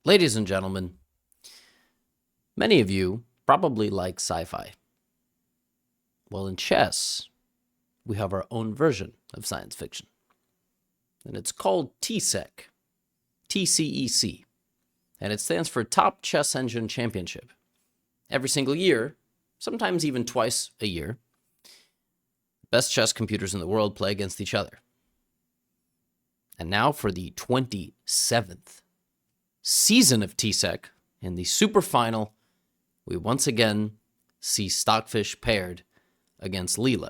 Ladies and gentlemen, many of you probably like sci-fi. Well, in chess, we have our own version of science fiction. And it's called TCEC, TCEC, and it stands for Top Chess Engine Championship. Every single year, sometimes even twice a year, best chess computers in the world play against each other. And now for the 27th season of TCEC, in the super final, we once again see Stockfish paired against Leela.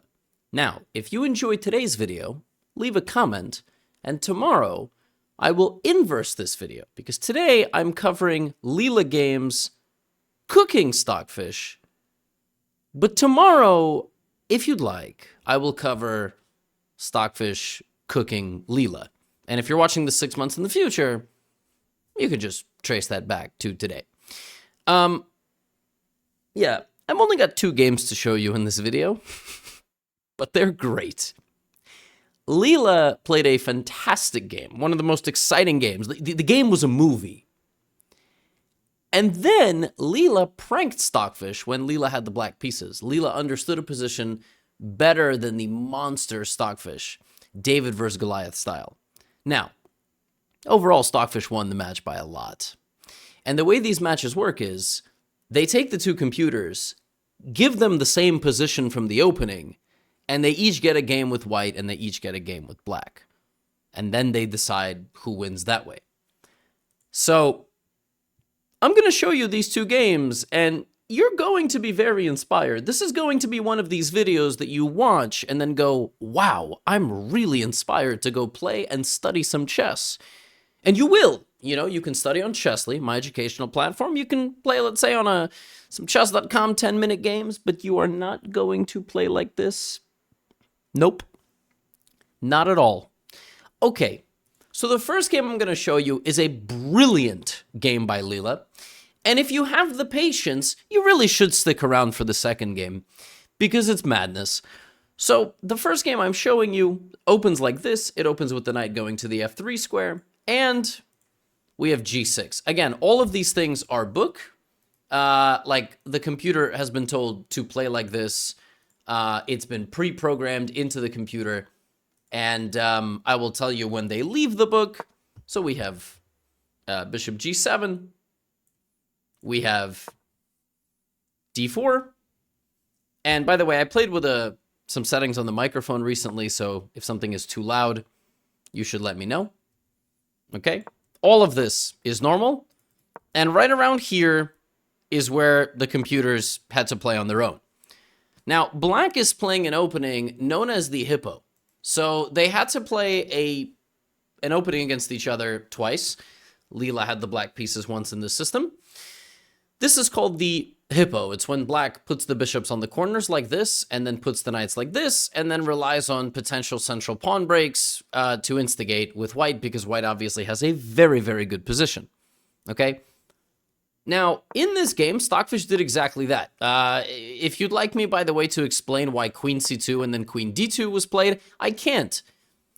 Now, if you enjoyed today's video, leave a comment, and tomorrow I will inverse this video, because today I'm covering Leela Games cooking Stockfish, but tomorrow, if you'd like, I will cover Stockfish cooking Leela. And if you're watching this 6 months in the future, you could just trace that back to today. Yeah, I've only got 2 games to show you in this video, but they're great. Leela played a fantastic game, one of the most exciting games. The game was a movie. And then Leela pranked Stockfish when Leela had the black pieces. Leela understood a position better than the monster Stockfish, David versus Goliath style. Now, overall, Stockfish won the match by a lot. And the way these matches work is they take the 2 computers, give them the same position from the opening, and they each get a game with white and they each get a game with black. And then they decide who wins that way. So I'm going to show you these 2 games, and you're going to be very inspired. This is going to be one of these videos that you watch and then go, wow, I'm really inspired to go play and study some chess. And you will. You know, you can study on Chessly, my educational platform. You can play, let's say, on some chess.com 10-minute games, but you are not going to play like this. Nope. Not at all. Okay, so the first game I'm going to show you is a brilliant game by Leela. And if you have the patience, you really should stick around for the second game, because it's madness. So the first game I'm showing you opens like this. It opens with the knight going to the f3 square, and we have g6. Again, all of these things are book. Like, the computer has been told to play like this. It's been pre-programmed into the computer. And I will tell you when they leave the book. So we have bishop g7. We have d4. And by the way, I played with some settings on the microphone recently, so if something is too loud, you should let me know. Okay? All of this is normal. And right around here is where the computers had to play on their own. Now, black is playing an opening known as the hippo. So they had to play an opening against each other twice. Leela had the black pieces once in the system. This is called the hippo. It's when black puts the bishops on the corners like this, and then puts the knights like this, and then relies on potential central pawn breaks to instigate with white, because white obviously has a very, very good position. Okay? Now, in this game, Stockfish did exactly that. If you'd like me, by the way, to explain why queen c2 and then queen d2 was played, I can't.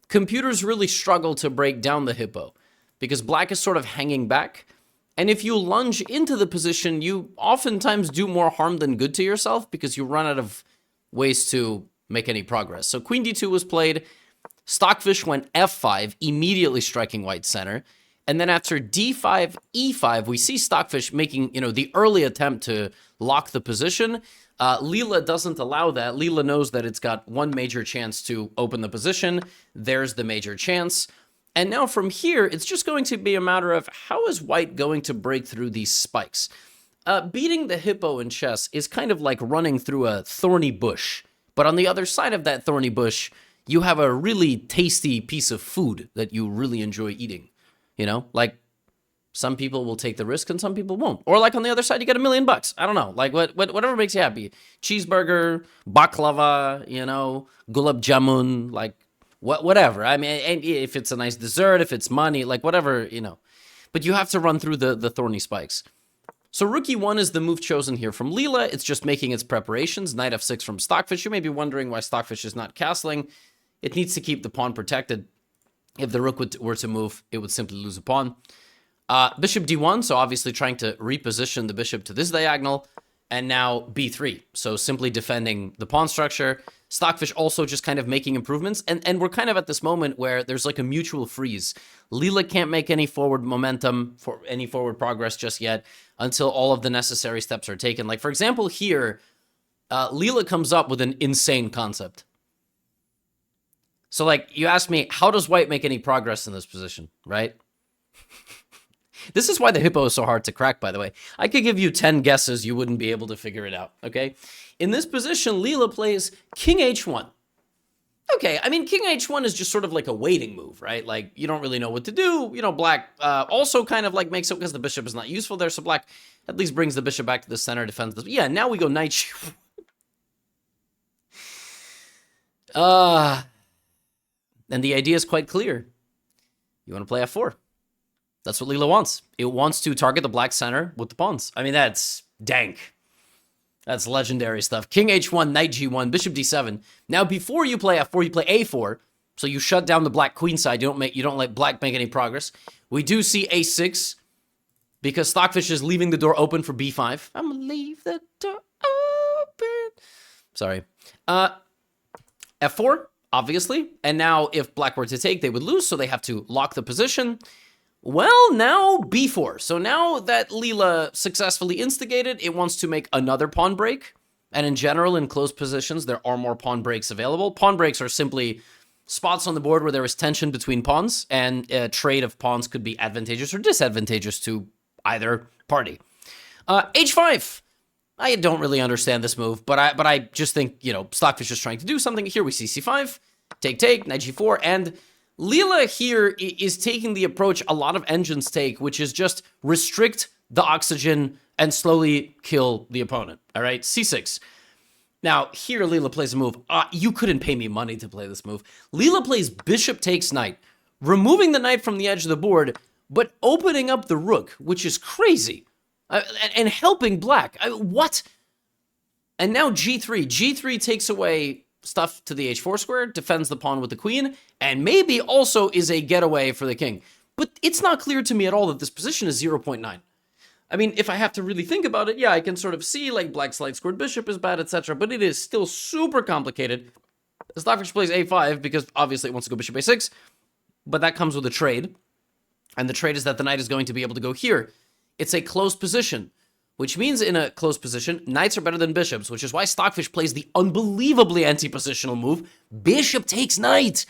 Computers really struggle to break down the hippo, because black is sort of hanging back. And if you lunge into the position, you oftentimes do more harm than good to yourself, because you run out of ways to make any progress. So queen d2 was played. Stockfish went f5, immediately striking white center. And then after d5, e5, we see Stockfish making, the early attempt to lock the position. Leela doesn't allow that. Leela knows that it's got one major chance to open the position. There's the major chance. And now from here, it's just going to be a matter of how is white going to break through these spikes. Beating the hippo in chess is kind of like running through a thorny bush. But on the other side of that thorny bush, you have a really tasty piece of food that you really enjoy eating. Like, some people will take the risk and some people won't. Or like on the other side, you get $1 million. I don't know. Like, whatever makes you happy. Cheeseburger, baklava, gulab jamun, like, whatever. I mean, and if it's a nice dessert, if it's money, like whatever, But you have to run through the thorny spikes. So rook e1 is the move chosen here from Leela. It's just making its preparations. Knight f6 from Stockfish. You may be wondering why Stockfish is not castling. It needs to keep the pawn protected. If the rook were to move, it would simply lose a pawn. Bishop d1, so obviously trying to reposition the bishop to this diagonal, and now b3, so simply defending the pawn structure. Stockfish also just kind of making improvements, and we're kind of at this moment where there's like a mutual freeze. Leela can't make any forward momentum, for any forward progress just yet, until all of the necessary steps are taken. Like, for example, here, Leela comes up with an insane concept. So, like, you ask me, how does white make any progress in this position, right? This is why the hippo is so hard to crack, by the way. I could give you 10 guesses, you wouldn't be able to figure it out, okay? In this position, Leela plays king h1. Okay, I mean, king h1 is just sort of like a waiting move, right? Like, you don't really know what to do. You know, black also kind of like makes it because the bishop is not useful there, so black at least brings the bishop back to the center, defends this. Yeah, now we go knight and the idea is quite clear. You want to play f4. That's what Leela wants. It wants to target the black center with the pawns. I mean, that's dank. That's legendary stuff. King h1, knight g1, bishop d7. Now, before you play f4, you play a4. So you shut down the black queen side. You don't let black make any progress. We do see a6 because Stockfish is leaving the door open for b5. I'm gonna leave the door open. Sorry. F4, obviously. And now if black were to take, they would lose, so they have to lock the position. Well, now b4. So now that Leela successfully instigated, it wants to make another pawn break. And in general, in closed positions, there are more pawn breaks available. Pawn breaks are simply spots on the board where there is tension between pawns, and a trade of pawns could be advantageous or disadvantageous to either party. H5. I don't really understand this move, but I just think, you know, Stockfish is trying to do something. Here we see c5, take, knight g4, and Leela here is taking the approach a lot of engines take, which is just restrict the oxygen and slowly kill the opponent, all right? c6. Now, here Leela plays a move. You couldn't pay me money to play this move. Leela plays bishop takes knight, removing the knight from the edge of the board, but opening up the rook, which is crazy, and helping black. What? And now g3. g3 takes away stuff to the h4 square, defends the pawn with the queen, and maybe also is a getaway for the king. But it's not clear to me at all that this position is 0.9. I mean, if I have to really think about it, yeah, I can sort of see, like, black's light squared bishop is bad, etc., but it is still super complicated. Stockfish plays a5 because obviously it wants to go bishop a6, but that comes with a trade, and the trade is that the knight is going to be able to go here. It's a closed position, which means in a closed position, knights are better than bishops, which is why Stockfish plays the unbelievably anti-positional move, bishop takes knight,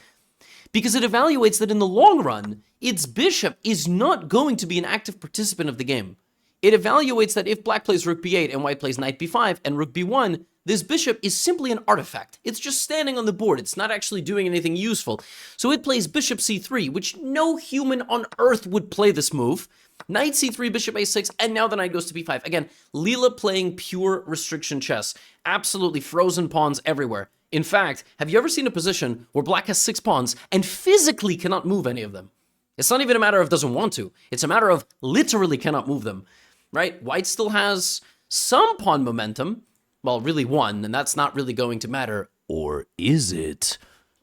because it evaluates that in the long run, its bishop is not going to be an active participant of the game. It evaluates that if black plays rook b8 and white plays knight b5 and rook b1, this bishop is simply an artifact. It's just standing on the board. It's not actually doing anything useful. So it plays bishop c3, which no human on earth would play this move. Knight c3, bishop a6, and now the knight goes to b5. Again, Leela playing pure restriction chess. Absolutely frozen pawns everywhere. In fact, have you ever seen a position where black has 6 pawns and physically cannot move any of them? It's not even a matter of doesn't want to. It's a matter of literally cannot move them, right? White still has some pawn momentum. Well, really one, and that's not really going to matter. Or is it?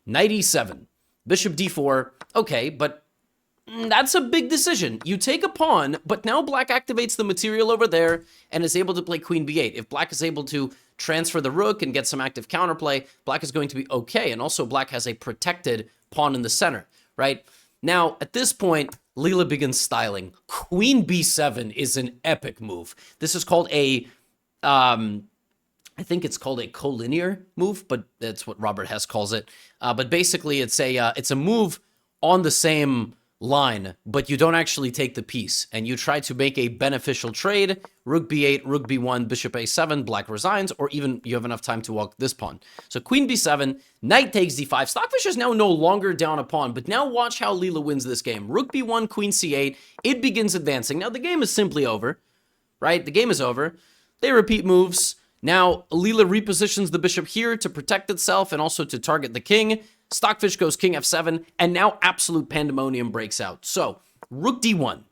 Knight e7, bishop d4. Okay, but that's a big decision. You take a pawn, but now black activates the material over there and is able to play queen b8. If black is able to transfer the rook and get some active counterplay, black is going to be okay. And also black has a protected pawn in the center, right? Now, at this point, Leela begins styling. Queen b7 is an epic move. This is called a, I think it's called a collinear move, but that's what Robert Hess calls it. But basically, it's a move on the same line, but you don't actually take the piece, and you try to make a beneficial trade. Rook b8, rook b1, bishop a7, black resigns, or even you have enough time to walk this pawn. So queen b7, knight takes d5. Stockfish is now no longer down a pawn, but now watch how Leela wins this game. Rook b1, queen c8, it begins advancing. Now the game is simply over, right? The game is over. They repeat moves. Now Leela repositions the bishop here to protect itself and also to target the king. Stockfish goes king f7, and now absolute pandemonium breaks out. So, rook d1,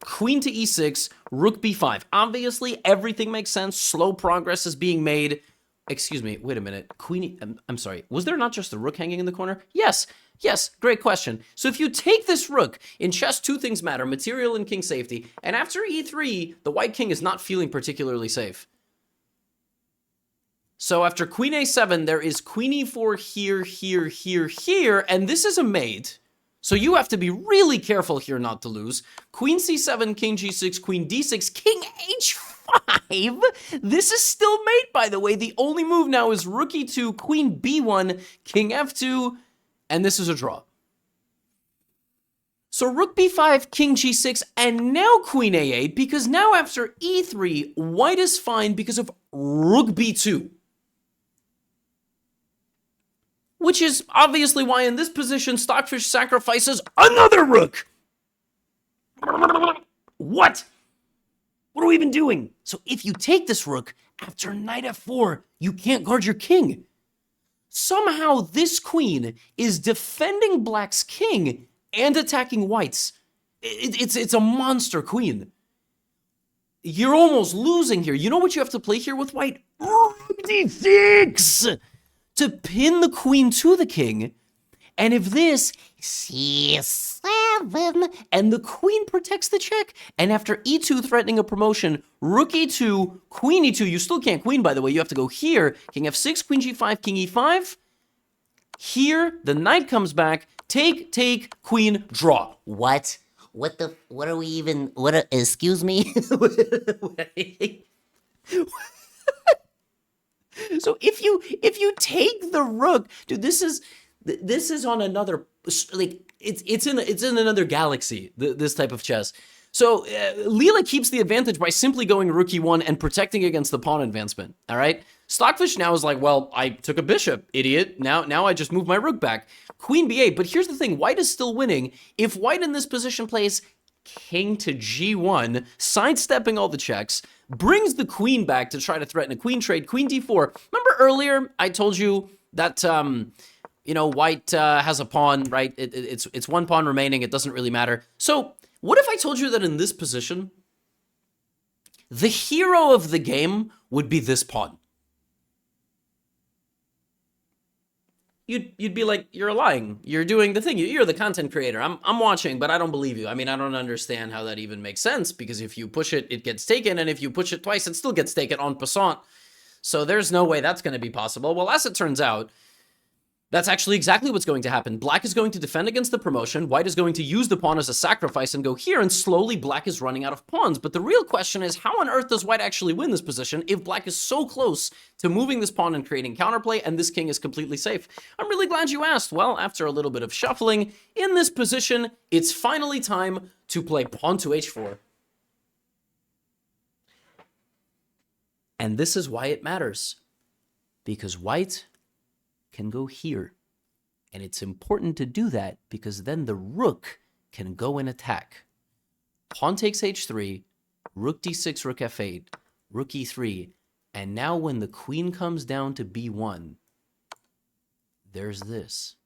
queen to e6, rook b5. Obviously, everything makes sense. Slow progress is being made. Excuse me, wait a minute. Queen, I'm sorry. Was there not just the rook hanging in the corner? Yes, yes, great question. So if you take this rook, in chess, two things matter, material and king safety, and after e3, the white king is not feeling particularly safe. So after queen a7, there is queen e4 here, here, here, here, and this is a mate. So you have to be really careful here not to lose. Queen c7, king g6, queen d6, king h5. This is still mate, by the way. The only move now is rook e2, queen b1, king f2, and this is a draw. So rook b5, king g6, and now queen a8, because now after e3, white is fine because of rook b2. Which is obviously why in this position, Stockfish sacrifices another rook. What? What are we even doing? So if you take this rook, after knight f4, you can't guard your king. Somehow this queen is defending black's king and attacking white's. It's a monster queen. You're almost losing here. You know what you have to play here with white? Rook d6! To pin the queen to the king, and if this c7, and the queen protects the check, and after e2 threatening a promotion, rook e2, queen e2, you still can't queen, by the way, you have to go here, king f6, queen g5, king e5, here, the knight comes back, take, queen, draw. What? What are we even, excuse me? So if you take the rook, dude, this is on another, like it's in another galaxy. This type of chess. So Leela keeps the advantage by simply going rook e1 and protecting against the pawn advancement. All right, Stockfish now is like, well, I took a bishop, idiot. Now I just moved my rook back. Queen b8. But here's the thing: white is still winning. If white in this position plays king to g1, sidestepping all the checks, brings the queen back to try to threaten a queen trade, queen d4. Remember earlier I told you that, white has a pawn, right? It's one pawn remaining. It doesn't really matter. So what if I told you that in this position, the hero of the game would be this pawn? You'd be like, you're lying. You're doing the thing. You're the content creator. I'm watching, but I don't believe you. I mean, I don't understand how that even makes sense, because if you push it, it gets taken, and if you push it twice, it still gets taken en passant. So there's no way that's going to be possible. Well, as it turns out, that's actually exactly what's going to happen. Black is going to defend against the promotion. White is going to use the pawn as a sacrifice and go here, and slowly black is running out of pawns. But the real question is, how on earth does white actually win this position if black is so close to moving this pawn and creating counterplay, and this king is completely safe? I'm really glad you asked. Well, after a little bit of shuffling, in this position, it's finally time to play pawn to h4. And this is why it matters. Because white can go here. And it's important to do that because then the rook can go and attack. Pawn takes h3, rook d6, rook f8, rook e3, and now when the queen comes down to b1, there's this.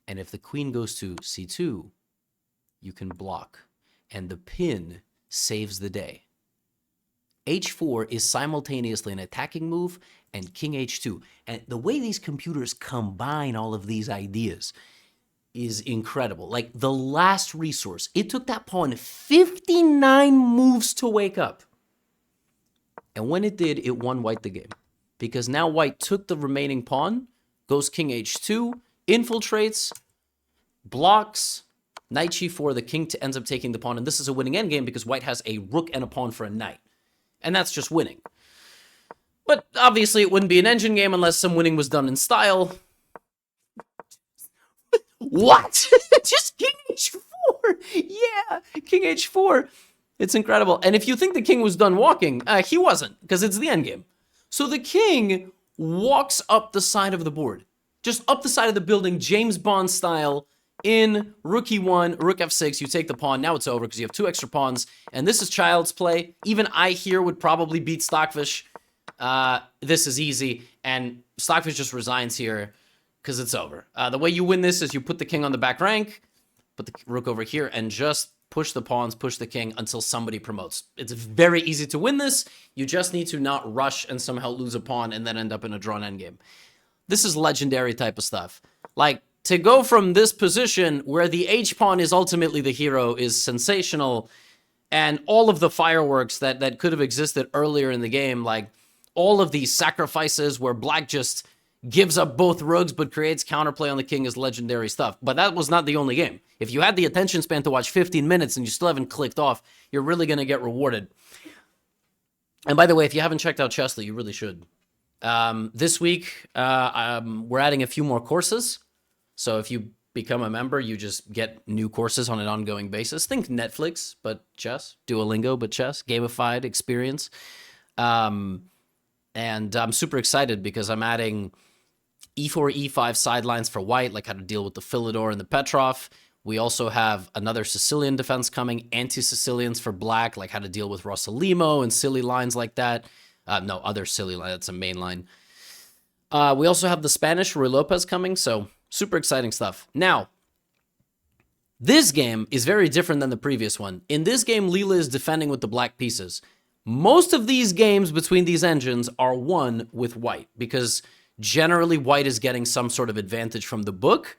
And if the queen goes to c2, you can block, and the pin saves the day. h4 is simultaneously an attacking move and king h2. And the way these computers combine all of these ideas is incredible. Like the last resource, it took that pawn 59 moves to wake up. And when it did, it won white the game. Because now white took the remaining pawn, goes king h2, infiltrates, blocks, knight g4, the king ends up taking the pawn. And this is a winning endgame because white has a rook and a pawn for a knight. And that's just winning. But obviously it wouldn't be an engine game unless some winning was done in style. What? Just king h4. Yeah, king h4. It's incredible. And if you think the king was done walking, he wasn't, because it's the endgame. So the king walks up the side of the board. Just up the side of the building, James Bond style, in rook e1, rook f6, you take the pawn. Now it's over because you have two extra pawns. And this is child's play. Even I here would probably beat Stockfish. This is easy. And Stockfish just resigns here because it's over. The way you win this is you put the king on the back rank, put the rook over here, and just push the pawns, push the king until somebody promotes. It's very easy to win this. You just need to not rush and somehow lose a pawn and then end up in a drawn endgame. This is legendary type of stuff. Like, to go from this position where the h-pawn is ultimately the hero is sensational, and all of the fireworks that could have existed earlier in the game, like all of these sacrifices where black just gives up both rooks but creates counterplay on the king is legendary stuff. But that was not the only game. If you had the attention span to watch 15 minutes and you still haven't clicked off, you're really going to get rewarded. And by the way, if you haven't checked out Chessly, you really should. This week, we're adding a few more courses. So if you become a member, you just get new courses on an ongoing basis. Think Netflix, but chess. Duolingo, but chess. Gamified experience. And I'm super excited because I'm adding e4, e5 sidelines for white, like how to deal with the Philidor and the Petrov. We also have another Sicilian defense coming, anti-Sicilians for black, like how to deal with Rossalimo and silly lines like that. No, other silly line. That's a main line. We also have the Spanish Ruy Lopez coming, so super exciting stuff. Now, this game is very different than the previous one. In this game, Leela is defending with the black pieces. Most of these games between these engines are won with white, because generally white is getting some sort of advantage from the book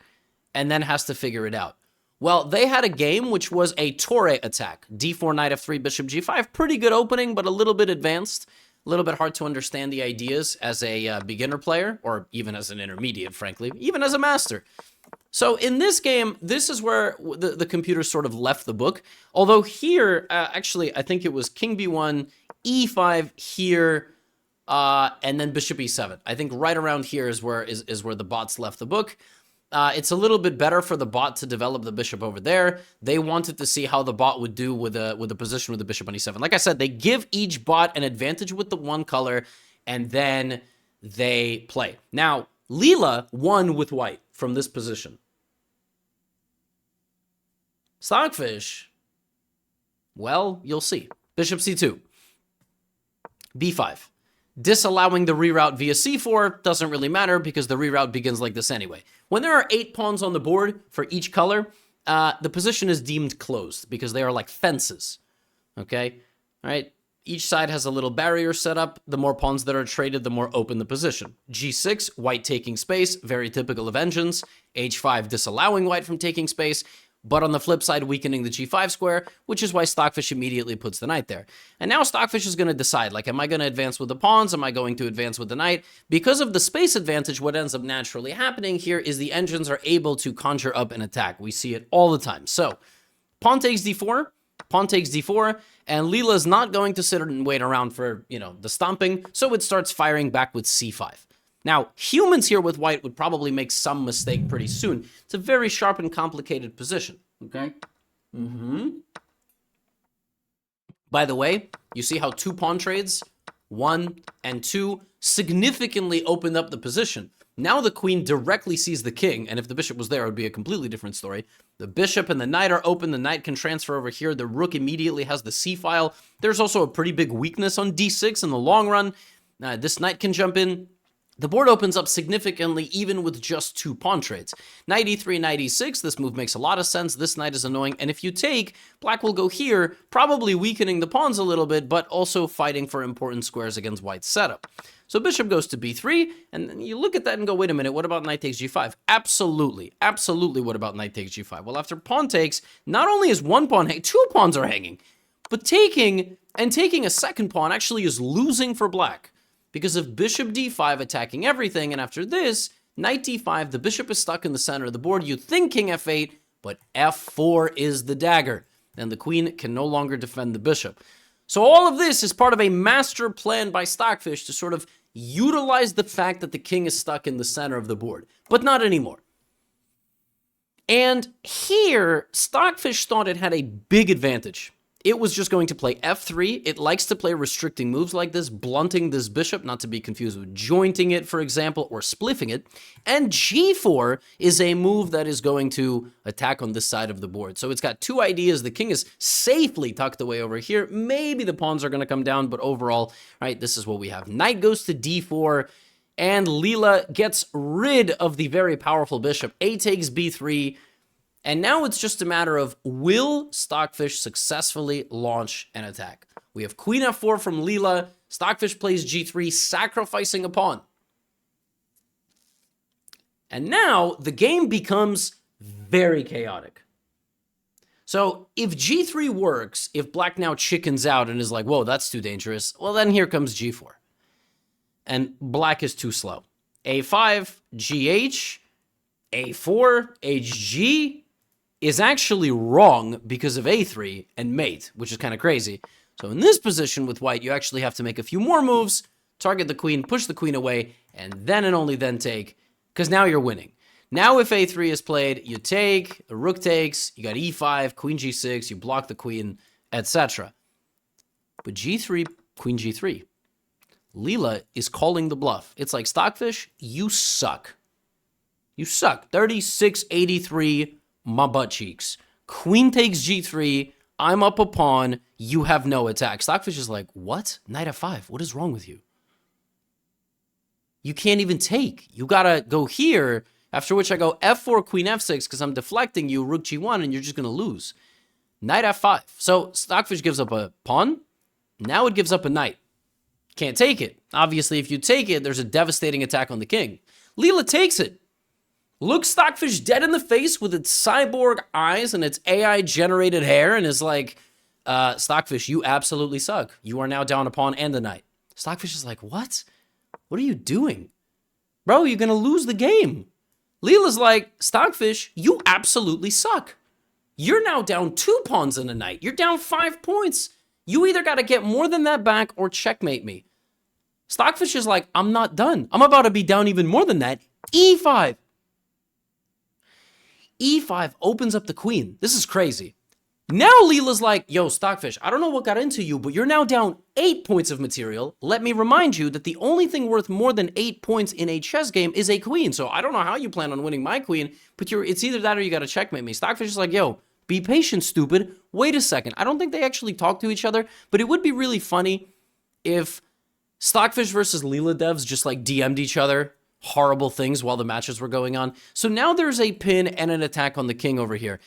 and then has to figure it out. Well, they had a game which was a Torre attack. d4, knight f3, bishop g5. Pretty good opening, but a little bit advanced. A little bit hard to understand the ideas as a beginner player, or even as an intermediate, frankly, even as a master. So in this game, this is where the computer sort of left the book. Although here, actually, I think it was king b1, e5 here, and then bishop e7. I think right around here is where the bots left the book. It's a little bit better for the bot to develop the bishop over there. They wanted to see how the bot would do with a position with the bishop on e7. Like I said, they give each bot an advantage with the one color, and then they play. Now, Leela won with white from this position. Stockfish, well, you'll see. Bishop c2, b5. Disallowing the reroute via c4 doesn't really matter because the reroute begins like this anyway. When there are 8 pawns on the board for each color, the position is deemed closed because they are like fences, okay? All right, each side has a little barrier set up. The more pawns that are traded, the more open the position. g6, white taking space, very typical of engines. h5, disallowing white from taking space, but on the flip side, weakening the g5 square, which is why Stockfish immediately puts the knight there. And now Stockfish is going to decide, like, am I going to advance with the pawns? Am I going to advance with the knight? Because of the space advantage, what ends up naturally happening here is the engines are able to conjure up an attack. We see it all the time. So, pawn takes d4, pawn takes d4, and Leela's not going to sit and wait around for, the stomping, so it starts firing back with c5. Now, humans here with white would probably make some mistake pretty soon. It's a very sharp and complicated position, okay? By the way, you see how 2 pawn trades, 1 and 2, significantly opened up the position. Now the queen directly sees the king, and if the bishop was there, it would be a completely different story. The bishop and the knight are open. The knight can transfer over here. The rook immediately has the c-file. There's also a pretty big weakness on d6 in the long run. This knight can jump in. The board opens up significantly even with just 2 pawn trades. Knight e3, knight e6, this move makes a lot of sense. This knight is annoying, and if you take, black will go here, probably weakening the pawns a little bit, but also fighting for important squares against white's setup. So bishop goes to b3, and then you look at that and go, wait a minute, what about knight takes g5? Absolutely, absolutely, what about knight takes g5? Well, after pawn takes, not only is 1 pawn hanging, 2 pawns are hanging, but taking a second pawn actually is losing for black. Because of bishop d5 attacking everything, and after this, knight d5, the bishop is stuck in the center of the board. You think king f8, but f4 is the dagger, and the queen can no longer defend the bishop. So all of this is part of a master plan by Stockfish to sort of utilize the fact that the king is stuck in the center of the board, but not anymore. And here, Stockfish thought it had a big advantage. It was just going to play f3. It likes to play restricting moves like this, blunting this bishop, not to be confused with jointing it, for example, or spliffing it. And g4 is a move that is going to attack on this side of the board. So it's got 2 ideas. The king is safely tucked away over here. Maybe the pawns are going to come down, but overall, right, this is what we have. Knight goes to d4, and Leela gets rid of the very powerful bishop. A takes b3. And now it's just a matter of, will Stockfish successfully launch an attack? We have queen f4 from Leela. Stockfish plays g3, sacrificing a pawn. And now the game becomes very chaotic. So if g3 works, if black now chickens out and is like, whoa, that's too dangerous, well, then here comes g4. And black is too slow. a5, gh, a4, hg is actually wrong because of a3 and mate, which is kind of crazy. So in this position with white, you actually have to make a few more moves, target the queen, push the queen away, and then and only then take, because now you're winning. Now if a3 is played, you take, the rook takes, you got e5, queen g6, you block the queen, etc. But g3, queen g3. Leela is calling the bluff. It's like, Stockfish, you suck. You suck. 36-83, my butt cheeks. Queen takes g3, I'm up a pawn, you have no attack. Stockfish is like, what? Knight f5, what is wrong with you? You can't even take. You gotta go here, after which I go f4, queen f6, because I'm deflecting you, rook g1, and you're just gonna lose. Knight f5. So Stockfish gives up a pawn, now it gives up a knight. Can't take it. Obviously, if you take it, there's a devastating attack on the king. Leela takes it. Looks Stockfish dead in the face with its cyborg eyes and its AI-generated hair and is like, Stockfish, you absolutely suck. You are now down a pawn and a knight. Stockfish is like, what? What are you doing? Bro, you're going to lose the game. Leela's like, Stockfish, you absolutely suck. You're now down 2 pawns and a knight. You're down 5 points. You either got to get more than that back or checkmate me. Stockfish is like, I'm not done. I'm about to be down even more than that. e5. e5 opens up the queen. This is crazy. Now Leela's like, yo, Stockfish, I don't know what got into you, but you're now down 8 points of material. Let me remind you that the only thing worth more than 8 points in a chess game is a queen. So I don't know how you plan on winning my queen, but it's either that or you got to checkmate me. Stockfish is like, yo, be patient, stupid. Wait a second. I don't think they actually talk to each other, but it would be really funny if Stockfish versus Leela devs just like DM'd each other horrible things while the matches were going on. So now there's a pin and an attack on the king over here.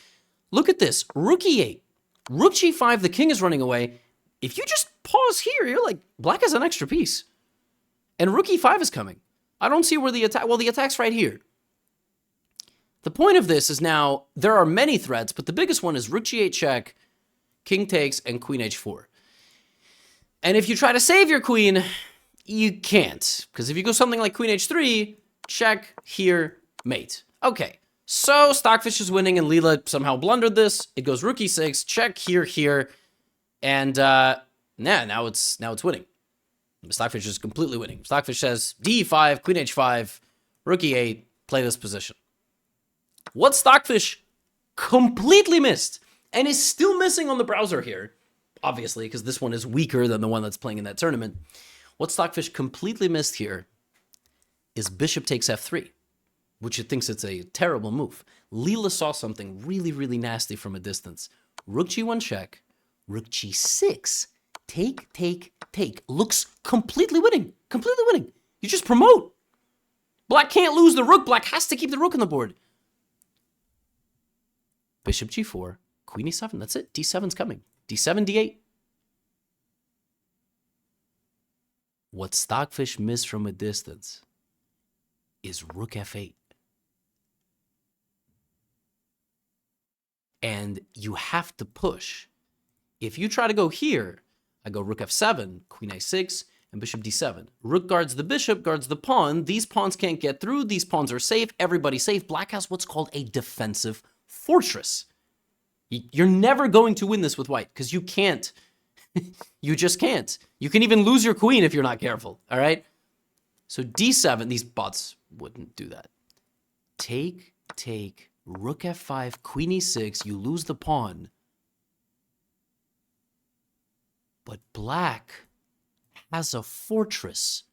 Look at this. Rook e8. Rook g5, the king is running away. If you just pause here, you're like, black has an extra piece. And rook e5 is coming. I don't see where the attack... Well, the attack's right here. The point of this is now, there are many threats, but the biggest one is rook g8 check, king takes, and queen h4. And if you try to save your queen, you can't. Because if you go something like queen h3, check, here, mate. Okay, so Stockfish is winning and Leela somehow blundered this. It goes rook e6, check, here, and now it's winning. Stockfish is completely winning. Stockfish says d5, queen h5, rook e8, play this position. What Stockfish completely missed, and is still missing on the browser here, obviously, because this one is weaker than the one that's playing in that tournament. What Stockfish completely missed here is bishop takes f3, which it thinks it's a terrible move. Leela saw something really, really nasty from a distance. Rook g1 check, rook g6, take. Looks completely winning, You just promote. Black can't lose the rook. Black has to keep the rook on the board. Bishop g4, queen e7, that's it. d7's coming. d7, d8. What Stockfish missed from a distance is rook f8. And you have to push. If you try to go here, I go rook f7, queen a6, and bishop d7. Rook guards the bishop, guards the pawn. These pawns can't get through. These pawns are safe. Everybody's safe. Black has what's called a defensive fortress. You're never going to win this with white because you can't. You just can't. You can even lose your queen if you're not careful, all right? So d7, these bots wouldn't do that. Take, rook f5, queen e6, you lose the pawn. But black has a fortress.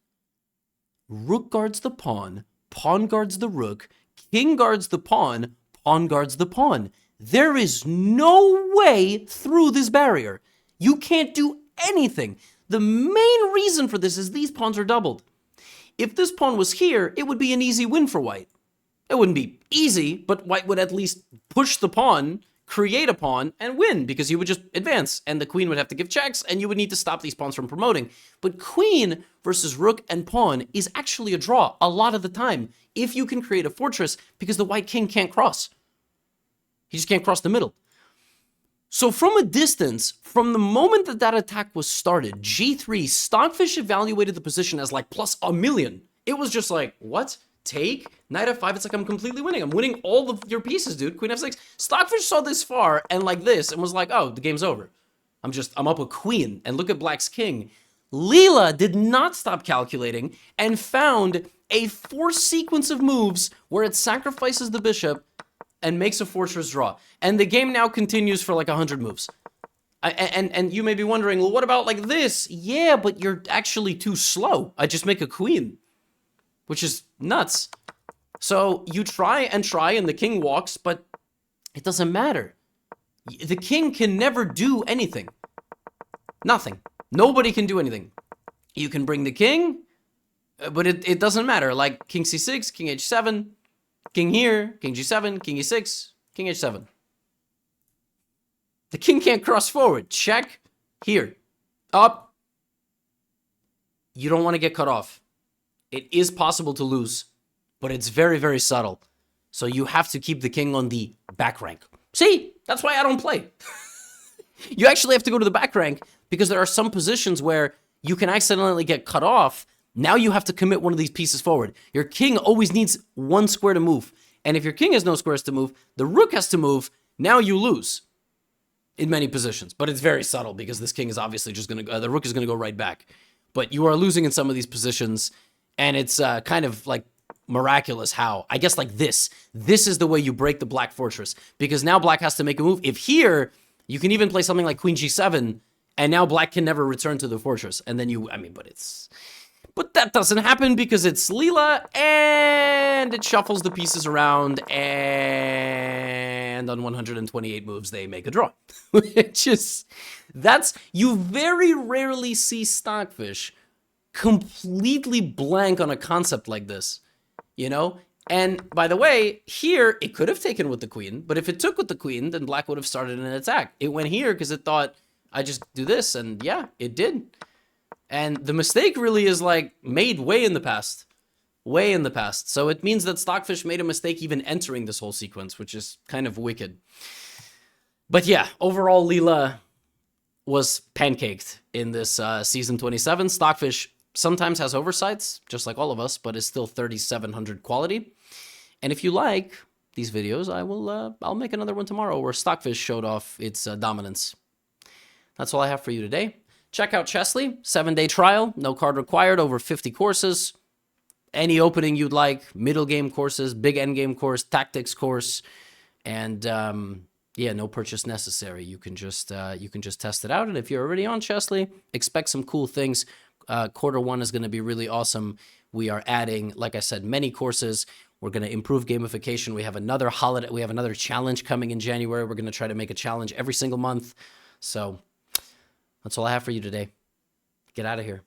Rook guards the pawn guards the rook, king guards the pawn guards the pawn. There is no way through this barrier. You can't do anything. The main reason for this is these pawns are doubled. If this pawn was here, it would be an easy win for white. It wouldn't be easy, but white would at least push the pawn, create a pawn, and win, because you would just advance, and the queen would have to give checks, and you would need to stop these pawns from promoting. But queen versus rook and pawn is actually a draw a lot of the time, if you can create a fortress, because the white king can't cross. He just can't cross the middle. So from a distance, from the moment that that attack was started, G3, Stockfish evaluated the position as like plus a million. It was just like, what? Take? Knight f5, it's like I'm completely winning. I'm winning all of your pieces, dude. Queen f6. Stockfish saw this far and like this and was like, oh, the game's over. I'm up a queen. And look at black's king. Leela did not stop calculating and found a forced sequence of moves where it sacrifices the bishop and makes a fortress draw. And the game now continues for like 100 moves. And you may be wondering, well, what about like this? Yeah, but you're actually too slow. I just make a queen, which is nuts. So you try, and the king walks, but it doesn't matter. The king can never do anything. Nothing. Nobody can do anything. You can bring the king, but it doesn't matter. Like king c6, king h7, king here, king g7, king e6, king h7. The king can't cross forward. Check. Here. Up. You don't want to get cut off. It is possible to lose, but it's very, very subtle. So you have to keep the king on the back rank. See? That's why I don't play. You actually have to go to the back rank because there are some positions where you can accidentally get cut off. Now you have to commit one of these pieces forward. Your king always needs one square to move. And if your king has no squares to move, the rook has to move. Now you lose in many positions. But it's very subtle because this king is obviously just going to, the rook is going to go right back. But you are losing in some of these positions. And it's kind of like miraculous how, I guess like this is the way you break the black fortress. Because now black has to make a move. If here, you can even play something like queen g7, and now black can never return to the fortress. And then you, but that doesn't happen because it's Leela, and it shuffles the pieces around, and on 128 moves, they make a draw. Which is, you very rarely see Stockfish completely blank on a concept like this, you know? And by the way, here, it could have taken with the queen, but if it took with the queen, then black would have started an attack. It went here because it thought, I just do this, and yeah, it did. And the mistake really is like made way in the past. Way in the past. So it means that Stockfish made a mistake even entering this whole sequence, which is kind of wicked. But yeah, overall, Leela was pancaked in this season 27. Stockfish sometimes has oversights, just like all of us, but is still 3,700 quality. And if you like these videos, I'll make another one tomorrow where Stockfish showed off its dominance. That's all I have for you today. Check out Chessly, 7-day trial, no card required, over 50 courses. Any opening you'd like, middle game courses, big end game course, tactics course, and yeah, no purchase necessary. You can just test it out. And if you're already on Chessly, expect some cool things. Quarter 1 is going to be really awesome. We are adding, like I said, many courses. We're going to improve gamification. We have another holiday. We have another challenge coming in January. We're going to try to make a challenge every single month. So that's all I have for you today. Get out of here.